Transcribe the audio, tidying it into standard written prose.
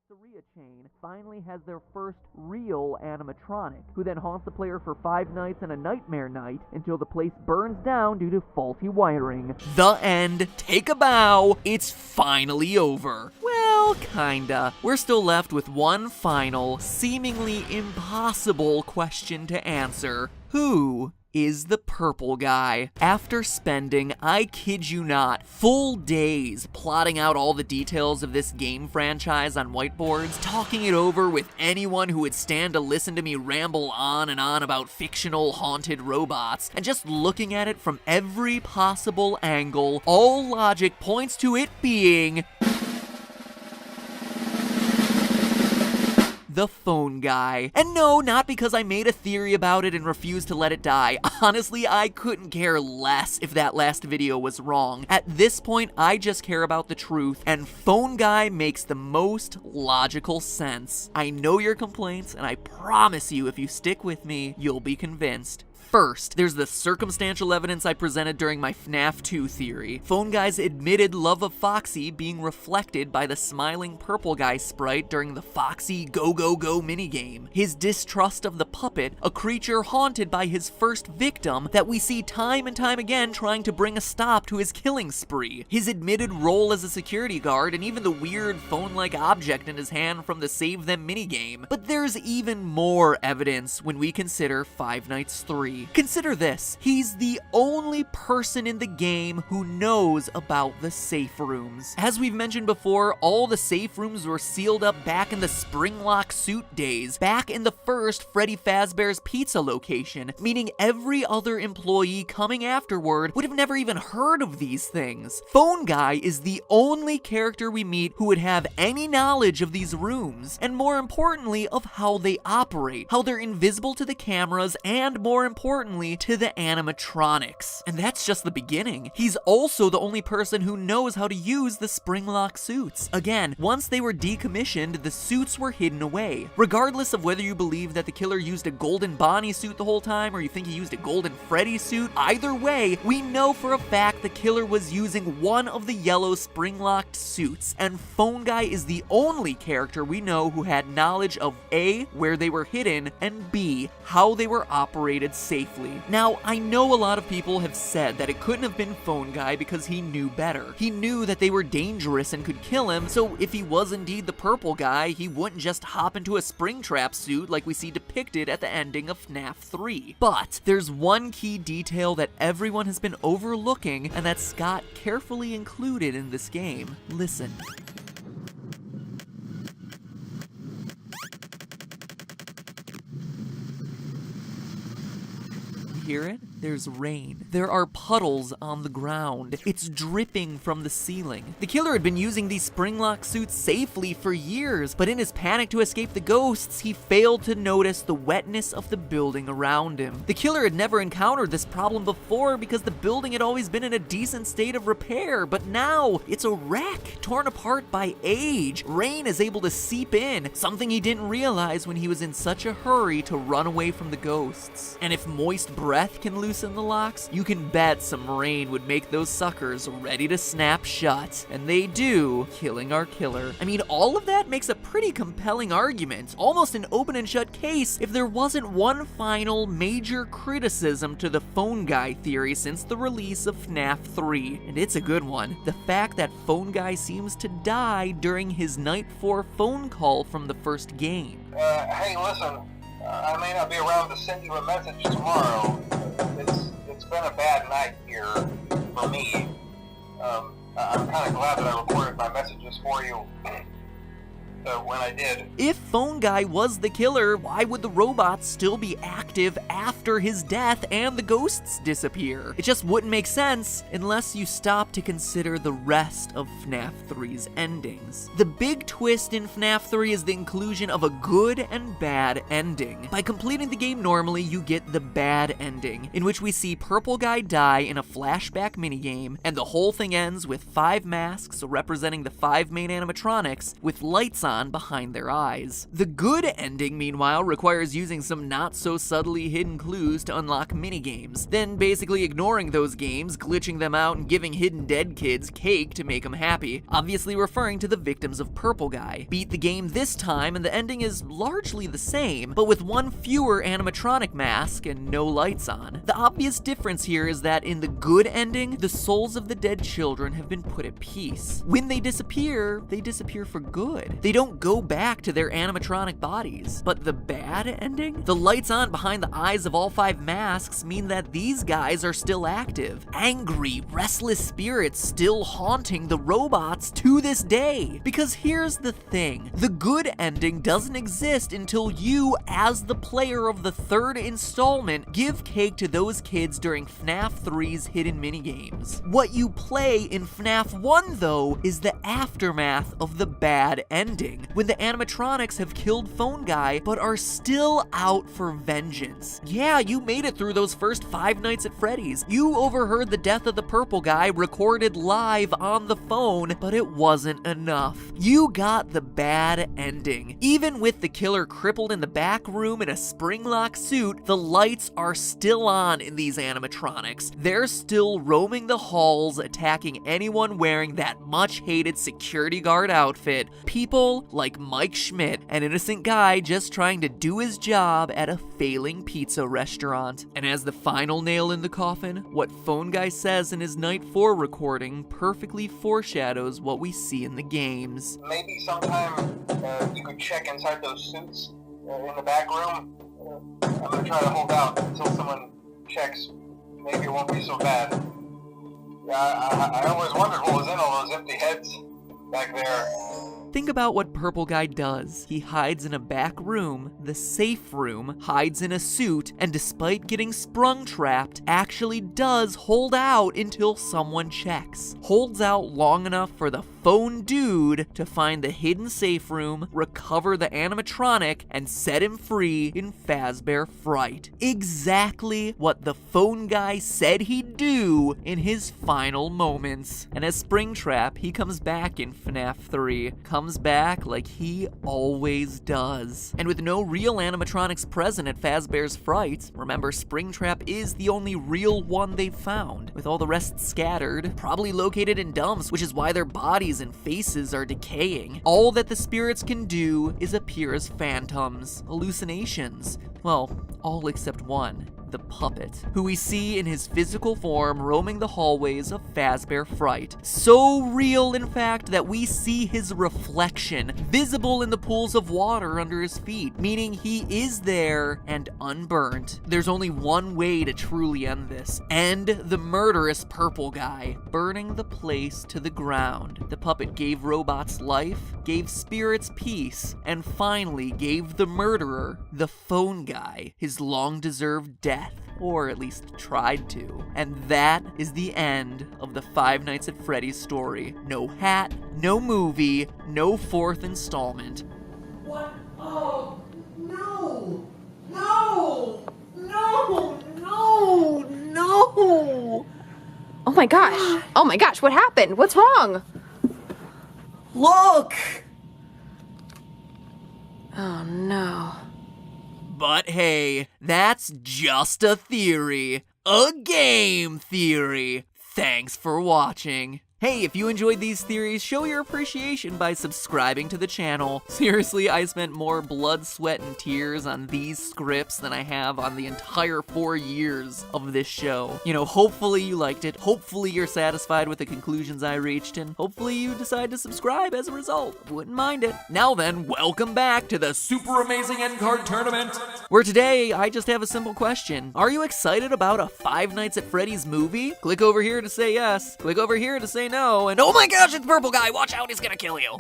pizzeria chain finally has their first real animatronic, who then haunts the player for 5 nights and a nightmare night until the place burns down due to faulty wiring. The end. Take a bow. It's finally over. Well, kinda. We're still left with one final, seemingly impossible question to answer. Who is the purple guy? After spending, I kid you not, full days plotting out all the details of this game franchise on whiteboards, talking it over with anyone who would stand to listen to me ramble on and on about fictional haunted robots, and just looking at it from every possible angle, all logic points to it being the phone guy. And no, not because I made a theory about it and refused to let it die. Honestly, I couldn't care less if that last video was wrong. At this point, I just care about the truth, and phone guy makes the most logical sense. I know your complaints, and I promise you, if you stick with me, you'll be convinced. First, there's the circumstantial evidence I presented during my FNAF 2 theory. Phone Guy's admitted love of Foxy being reflected by the smiling purple guy sprite during the Foxy Go Go Go minigame. His distrust of the puppet, a creature haunted by his first victim that we see time and time again trying to bring a stop to his killing spree. His admitted role as a security guard, and even the weird phone-like object in his hand from the Save Them minigame. But there's even more evidence when we consider Five Nights 3. Consider this, he's the only person in the game who knows about the safe rooms. As we've mentioned before, all the safe rooms were sealed up back in the Springlock suit days, back in the first Freddy Fazbear's Pizza location, meaning every other employee coming afterward would have never even heard of these things. Phone Guy is the only character we meet who would have any knowledge of these rooms, and more importantly, of how they operate, how they're invisible to the cameras, and more importantly, to the animatronics. And that's just the beginning. He's also the only person who knows how to use the Springlock suits. Again, once they were decommissioned, the suits were hidden away. Regardless of whether you believe that the killer used a golden Bonnie suit the whole time, or you think he used a golden Freddy suit, either way, we know for a fact the killer was using one of the yellow Springlocked suits, and Phone Guy is the only character we know who had knowledge of A, where they were hidden, and B, how they were operated safely. Now, I know a lot of people have said that it couldn't have been Phone Guy because he knew better. He knew that they were dangerous and could kill him, so if he was indeed the purple guy, he wouldn't just hop into a Springtrap suit like we see depicted at the ending of FNAF 3. But there's one key detail that everyone has been overlooking, and that Scott carefully included in this game. Listen. Hear it? There's rain. There are puddles on the ground. It's dripping from the ceiling. The killer had been using these Springlock suits safely for years, but in his panic to escape the ghosts, he failed to notice the wetness of the building around him. The killer had never encountered this problem before because the building had always been in a decent state of repair, but now it's a wreck, torn apart by age. Rain is able to seep in, something he didn't realize when he was in such a hurry to run away from the ghosts. And if moist breath can loosen the locks, you can bet some rain would make those suckers ready to snap shut. And they do, killing our killer. I mean, all of that makes a pretty compelling argument, almost an open and shut case, if there wasn't one final major criticism to the Phone Guy theory since the release of FNAF 3. And it's a good one. The fact that Phone Guy seems to die during his Night 4 phone call from the first game. Hey, listen, I may not be around to send you a message tomorrow. It's been a bad night here for me. I'm kind of glad that I recorded my messages for you when I did. If Phone Guy was the killer, why would the robots still be active after his death and the ghosts disappear? It just wouldn't make sense unless you stop to consider the rest of FNAF 3's endings. The big twist in FNAF 3 is the inclusion of a good and bad ending. By completing the game normally, you get the bad ending, in which we see Purple Guy die in a flashback minigame, and the whole thing ends with 5 masks representing the 5 main animatronics with lights on behind their eyes. The good ending, meanwhile, requires using some not-so-subtly hidden clues to unlock minigames, then basically ignoring those games, glitching them out, and giving hidden dead kids cake to make them happy, obviously referring to the victims of Purple Guy. Beat the game this time, and the ending is largely the same, but with one fewer animatronic mask and no lights on. The obvious difference here is that in the good ending, the souls of the dead children have been put at peace. When they disappear for good. They don't go back to their animatronic bodies. But the bad ending? The lights on behind the eyes of all 5 masks mean that these guys are still active. Angry, restless spirits still haunting the robots to this day. Because here's the thing, the good ending doesn't exist until you, as the player of the 3rd installment, give cake to those kids during FNAF 3's hidden minigames. What you play in FNAF 1, though, is the aftermath of the bad ending, when the animatronics have killed Phone Guy but are still out for vengeance. Yeah, you made it through those first 5 nights at Freddy's. You overheard the death of the Purple Guy recorded live on the phone, but it wasn't enough. You got the bad ending. Even with the killer crippled in the back room in a spring-lock suit, the lights are still on in these animatronics. They're still roaming the halls, attacking anyone wearing that much-hated security guard outfit. People like Mike Schmidt, an innocent guy just trying to do his job at a failing pizza restaurant. And as the final nail in the coffin, what Phone Guy says in his Night 4 recording perfectly foreshadows what we see in the games. Maybe sometime you could check inside those suits in the back room. I'm gonna try to hold out until someone checks. Maybe it won't be so bad. I always wondered what was in all those empty heads back there. Think about what Purple Guy does. He hides in a back room, the safe room, hides in a suit, and despite getting sprung-trapped, actually does hold out until someone checks. Holds out long enough for the phone dude to find the hidden safe room, recover the animatronic, and set him free in Fazbear Fright. Exactly what the Phone Guy said he'd do in his final moments. And as Springtrap, he comes back in FNAF 3. Comes back like he always does. And with no real animatronics present at Fazbear's Fright, remember Springtrap is the only real one they've found, with all the rest scattered, probably located in dumps, which is why their bodies and faces are decaying. All that the spirits can do is appear as phantoms, hallucinations. Well, all except one. The puppet, who we see in his physical form roaming the hallways of Fazbear Fright. So real, in fact, that we see his reflection visible in the pools of water under his feet, meaning he is there and unburnt. There's only one way to truly end this. End the murderous Purple Guy, burning the place to the ground. The puppet gave robots life, gave spirits peace, and finally gave the murderer, the Phone Guy, his long-deserved death. Or at least tried to. And that is the end of the Five Nights at Freddy's story. No hat, no movie, no 4th installment. What? Oh, no! No! No! No! No! Oh my gosh. Oh my gosh, what happened? What's wrong? Look! Oh no. But hey, that's just a theory. A game theory. Thanks for watching. Hey, if you enjoyed these theories, show your appreciation by subscribing to the channel. Seriously, I spent more blood, sweat, and tears on these scripts than I have on the entire 4 years of this show. You know, hopefully you liked it, hopefully you're satisfied with the conclusions I reached, and hopefully you decide to subscribe as a result. Wouldn't mind it. Now then, welcome back to the Super Amazing End Card Tournament, where today I just have a simple question. Are you excited about a Five Nights at Freddy's movie? Click over here to say yes, click over here to say no, and oh my gosh, it's Purple Guy, watch out, he's gonna kill you.